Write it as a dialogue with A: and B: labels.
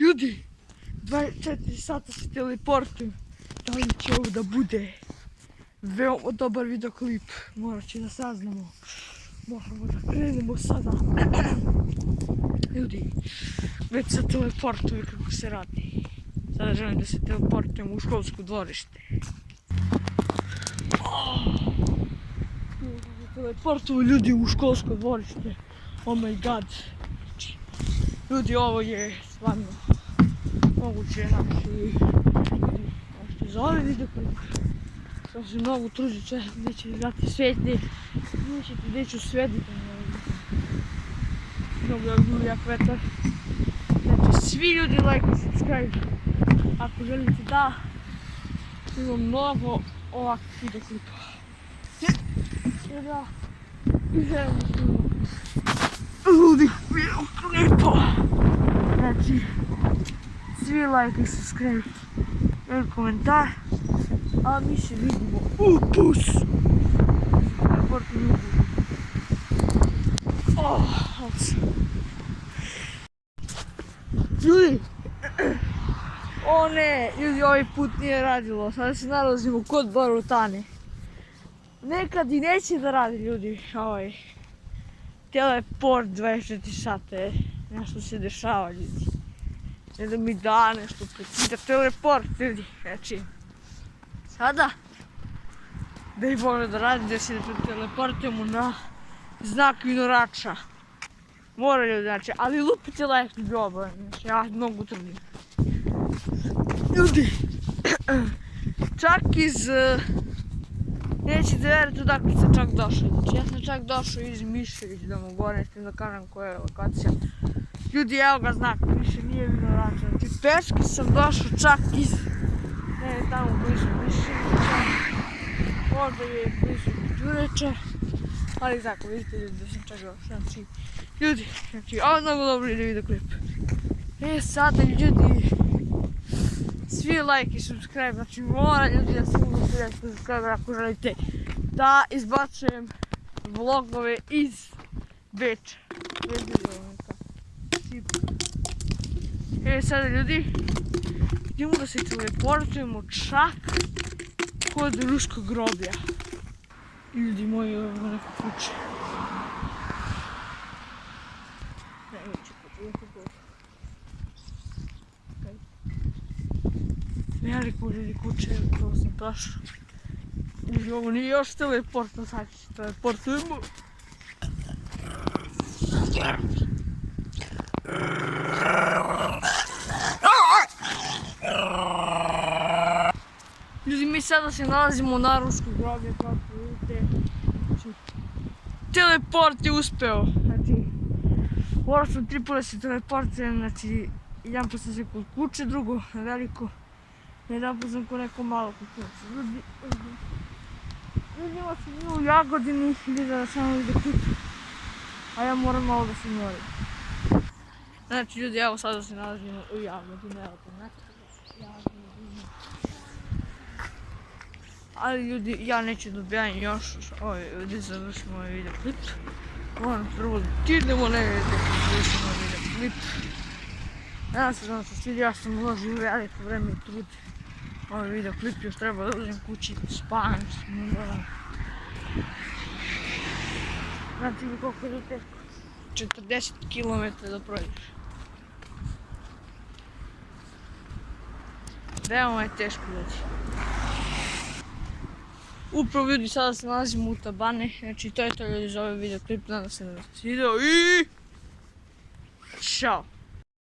A: Ljudi, 24 sata se teleportujem. Da li će ovo da bude veoma dobar videoklip? Morat će da saznamo. Moramo da krenemo sada. Ljudi, već se teleportuju kako se radi. Sada želim da se teleportujem u školsko dvorište. Teleportuju ljudi u školsko dvorište. Oh my god. Ljudi, ovo je stvarno moguće naši možete za ovaj videoklip. Što se mnogo tružit gdje će dati svetli, gdje ću svetiti. Mnogo je bilo jak vetar. Znači svi ljudi like i subscribe ako želite da imam mnogo ovakvih videoklipa. I da želim da snimam ljudi videoklipa. Znači svi like i subscribe, jedan komentar, a mi se vidimo u pus. Ljudi, o ne, ljudi, ovaj put nije radilo, sada se nalazimo kod Barutane. Nekad i neće da radi, ljudi, ovaj teleport 24 sata, nešto se dešava, ljudi. Ne da mi da nešto prekida teleport, ljudi, znači, sada, da i Bože da radi, da se ne teleportujemo na znak vinorača. Mora ljudi, znači, ali lupite like ljudi oba, znači, ja mnogo trdim. Ljudi, čak iz, nećete veriti odakle sam čak došao, znači, ja sam čak došao iz Miševića, da mu gore da kažem koja je lokacija. Ljudi, evo ga znak, više nije vinorača, znači, peške sam došao čak iz, ne, tamo blizu Miševića, možda je blizu Đureča, ali tako, vidite ljudi da sam čak došao, znači, ljudi, znači, ovo je mnogo dobro videoklip. Sada ljudi, svi like i subscribe, znači mora ljudi da se uđu subscribe ako želite da izbacujem vlogove iz Beča. Sada ljudi, idemo da se teleportujemo čak kod ruskog groblja. Ljudi moji, ovo je neko kuće. Veliko ljudi kuće, to sam prošao. Ljudi, ovo nije još teleportno, sad se teleportujemo. Ljudi, mi sada se nalazimo na ruskom groblju, kako vidite. Teleport je uspeo, znači, morao sam 3 puta se teleportujem, znači, jedan put sam se kod kuće, drugo na veliko, jedan put sam kod neko malo kod kuće. Ljudi, ovo sam bio u Jagodini, vidjela da samo videoklip, a ja moram malo da se morim. Znači ljudi, evo sada se nalazimo u Jagodini, evo to ali ljudi, ja neću dobijati još ovdje završimo ovaj videoklip. Moram prvo da tidnemo negdje da završimo ovaj videoklip. Nadam se da vam se svidio, ja sam uložio veliko vreme i trud. Ovaj videoklip još treba da uđem kući, spavam se, ne moram. Znate li koliko je to teško? 40 km da prođeš. Veoma je teško ljudi. Upravo ljudi, sada se nalazimo u Tabane, znači to je to ljudi za ovaj videoklip, nadam se da vam se svidio i... Ćao!